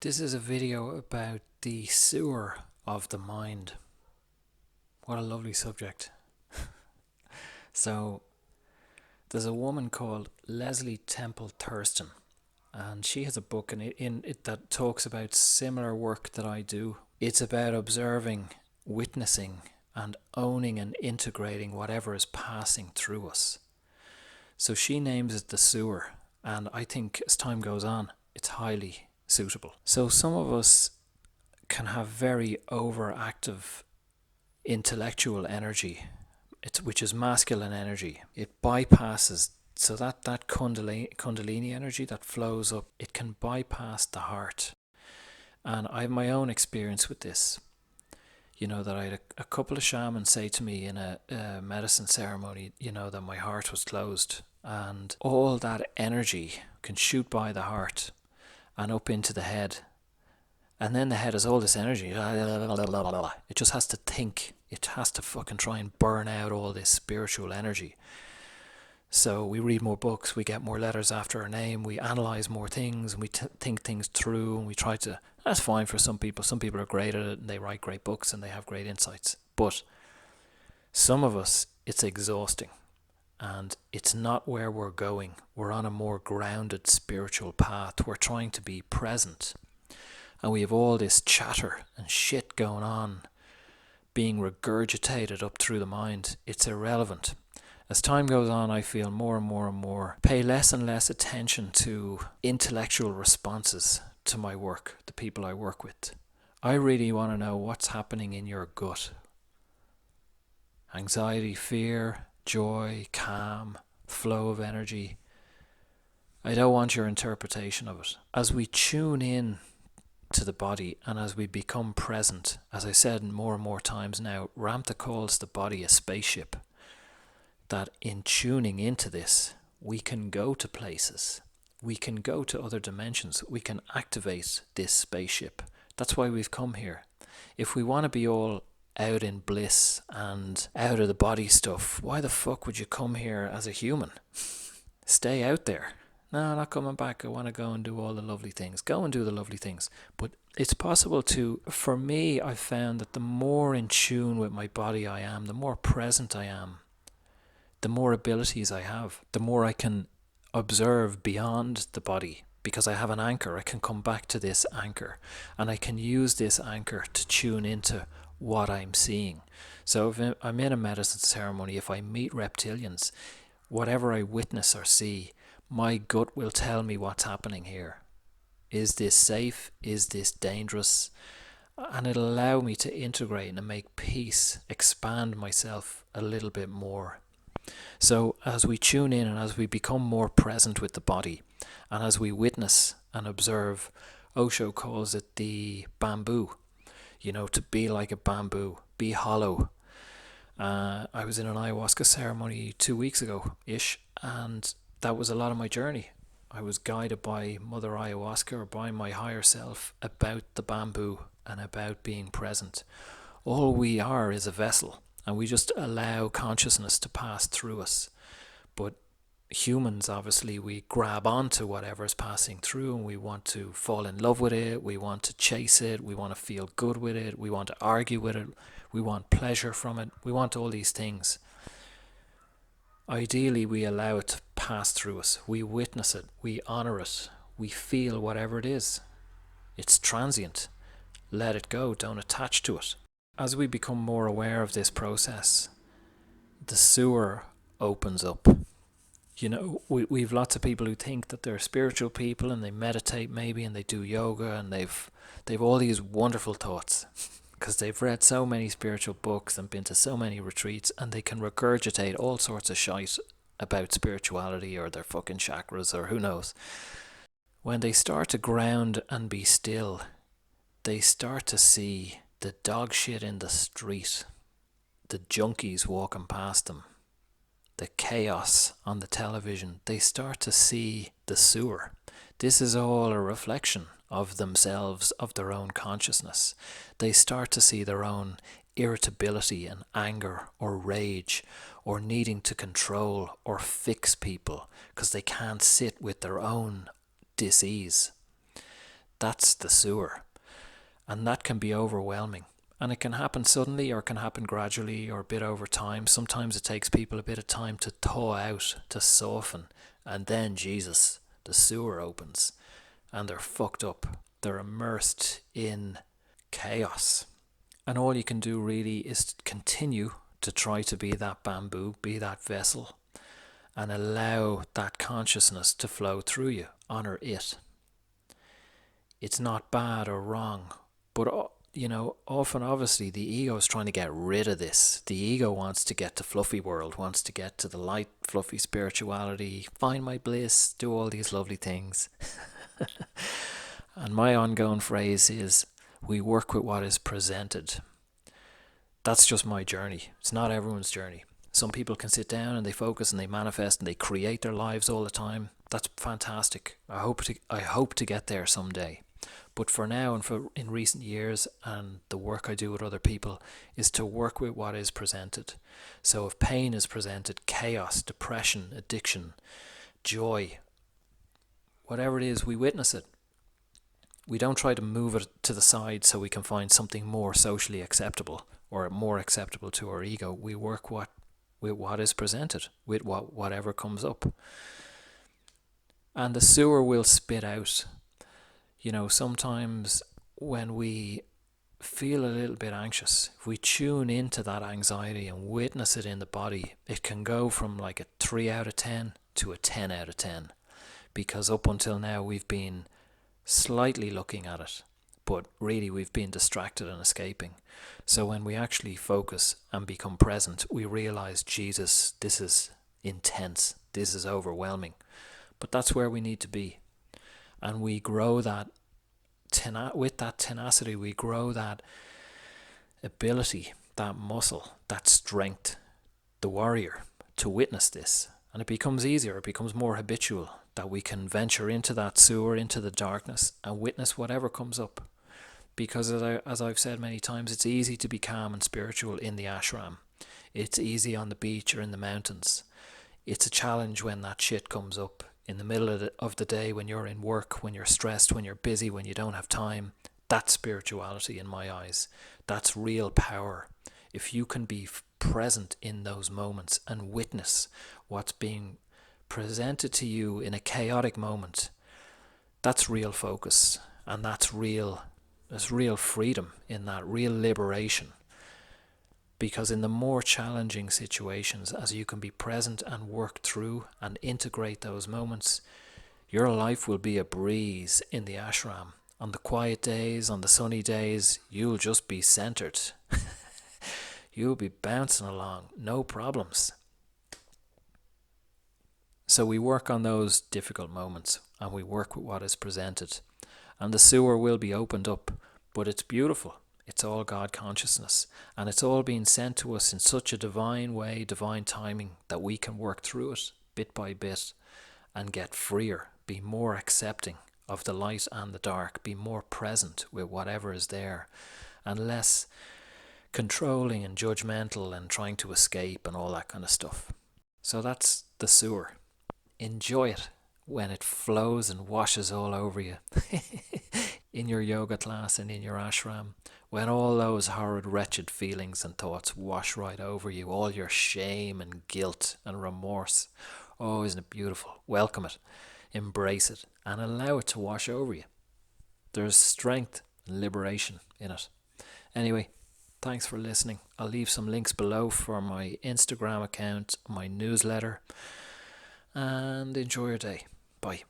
This is a video about the sewer of the mind. What a lovely subject. So, there's a woman called Leslie Temple Thurston, and she has a book in it that talks about similar work that I do. It's about observing, witnessing, and owning and integrating whatever is passing through us. So she names it the sewer, and I think as time goes on, it's highly suitable. So some of us can have very overactive intellectual energy, which is masculine energy. It bypasses, so that kundalini energy that flows up, it can bypass the heart. And I have my own experience with this. That I had a couple of shamans say to me in a medicine ceremony, that my heart was closed. And all that energy can shoot by the heart and up into the head. And then the head has all this energy. It just has to think. It has to fucking try and burn out all this spiritual energy. So we read more books, we get more letters after our name, we analyse more things, and we think things through, and we try to... That's fine for some people. Some people are great at it, and they write great books, and they have great insights. But some of us, it's exhausting. And it's not where we're going. We're on a more grounded spiritual path. We're trying to be present. And we have all this chatter and shit going on, being regurgitated up through the mind. It's irrelevant. As time goes on, I feel more and more and more pay less and less attention to intellectual responses to my work, the people I work with. I really want to know what's happening in your gut. Anxiety, fear, joy, calm, flow of energy. I don't want your interpretation of it. As we tune in to the body and as we become present, as I said more and more times now, Ramtha calls the body a spaceship. That in tuning into this, we can go to places. We can go to other dimensions. We can activate this spaceship. That's why we've come here. If we want to be all out in bliss and out of the body stuff, why the fuck would you come here as a human? Stay out there. No, not coming back. I want to go and do all the lovely things. Go and do the lovely things. But it's possible to, for me, I've found that the more in tune with my body I am, the more present I am, the more abilities I have, the more I can observe beyond the body, because I have an anchor. I can come back to this anchor, and I can use this anchor to tune into what I'm seeing. So if I'm in a medicine ceremony, if I meet reptilians, whatever I witness or see, my gut will tell me what's happening here. Is this safe? Is this dangerous? And it'll allow me to integrate and make peace, expand myself a little bit more. So as we tune in and as we become more present with the body, and as we witness and observe, Osho calls it the bamboo, to be like a bamboo, be hollow. I was in an ayahuasca ceremony 2 weeks ago-ish, and that was a lot of my journey. I was guided by Mother Ayahuasca, or by my higher self, about the bamboo and about being present. All we are is a vessel, and we just allow consciousness to pass through us. But humans, obviously, we grab onto whatever's passing through, and we want to fall in love with it, we want to chase it, we want to feel good with it, we want to argue with it, we want pleasure from it, we want all these things. Ideally, we allow it to pass through us. We witness it, we honour it, we feel whatever it is. It's transient. Let it go, don't attach to it. As we become more aware of this process, the sewer opens up. We've lots of people who think that they're spiritual people, and they meditate maybe, and they do yoga, and they've all these wonderful thoughts because they've read so many spiritual books and been to so many retreats, and they can regurgitate all sorts of shite about spirituality or their fucking chakras or who knows. When they start to ground and be still, they start to see the dog shit in the street, the junkies walking past them, the chaos on the television. They start to see the sewer. This is all a reflection of themselves, of their own consciousness. They start to see their own irritability and anger or rage, or needing to control or fix people because they can't sit with their own dis-ease. That's the sewer. And that can be overwhelming. And it can happen suddenly or it can happen gradually or a bit over time. Sometimes it takes people a bit of time to thaw out, to soften. And then, Jesus, the sewer opens and they're fucked up. They're immersed in chaos. And all you can do really is to continue to try to be that bamboo, be that vessel, and allow that consciousness to flow through you. Honor it. It's not bad or wrong, but often obviously the ego is trying to get rid of this. The ego wants to get to fluffy world, wants to get to the light, fluffy spirituality, find my bliss, do all these lovely things. And my ongoing phrase is, we work with what is presented. That's just my journey. It's not everyone's journey. Some people can sit down and they focus and they manifest and they create their lives all the time. That's fantastic. I hope to get there someday. But for now and for in recent years, and the work I do with other people is to work with what is presented. So if pain is presented, chaos, depression, addiction, joy, whatever it is, we witness it. We don't try to move it to the side so we can find something more socially acceptable or more acceptable to our ego. We work with what is presented, with whatever comes up. And the sewer will spit out. Sometimes when we feel a little bit anxious, if we tune into that anxiety and witness it in the body, it can go from like a 3 out of 10 to a 10 out of 10. Because up until now we've been slightly looking at it, but really we've been distracted and escaping. So when we actually focus and become present, we realize, Jesus, this is intense, this is overwhelming. But that's where we need to be. And we grow that, with that tenacity, we grow that ability, that muscle, that strength, the warrior, to witness this. And it becomes easier, it becomes more habitual, that we can venture into that sewer, into the darkness, and witness whatever comes up. Because as I've said many times, it's easy to be calm and spiritual in the ashram. It's easy on the beach or in the mountains. It's a challenge when that shit comes up in the middle of the day, when you're in work, when you're stressed, when you're busy, when you don't have time. That's spirituality in my eyes. That's real power. If you can be present in those moments and witness what's being presented to you in a chaotic moment, that's real focus, and there's real freedom in that, real liberation. Because in the more challenging situations, as you can be present and work through and integrate those moments, your life will be a breeze in the ashram. On the quiet days, on the sunny days, you'll just be centered. You'll be bouncing along, no problems. So we work on those difficult moments and we work with what is presented. And the sewer will be opened up, but it's beautiful. It's all God consciousness, and it's all being sent to us in such a divine way, divine timing, that we can work through it bit by bit and get freer, be more accepting of the light and the dark, be more present with whatever is there, and less controlling and judgmental and trying to escape and all that kind of stuff. So that's the sewer. Enjoy it when it flows and washes all over you in your yoga class and in your ashram, when all those horrid, wretched feelings and thoughts wash right over you, all your shame and guilt and remorse. Oh, isn't it beautiful? Welcome it, embrace it, and allow it to wash over you. There's strength and liberation in it. Anyway, thanks for listening. I'll leave some links below for my Instagram account, my newsletter, and enjoy your day. Bye.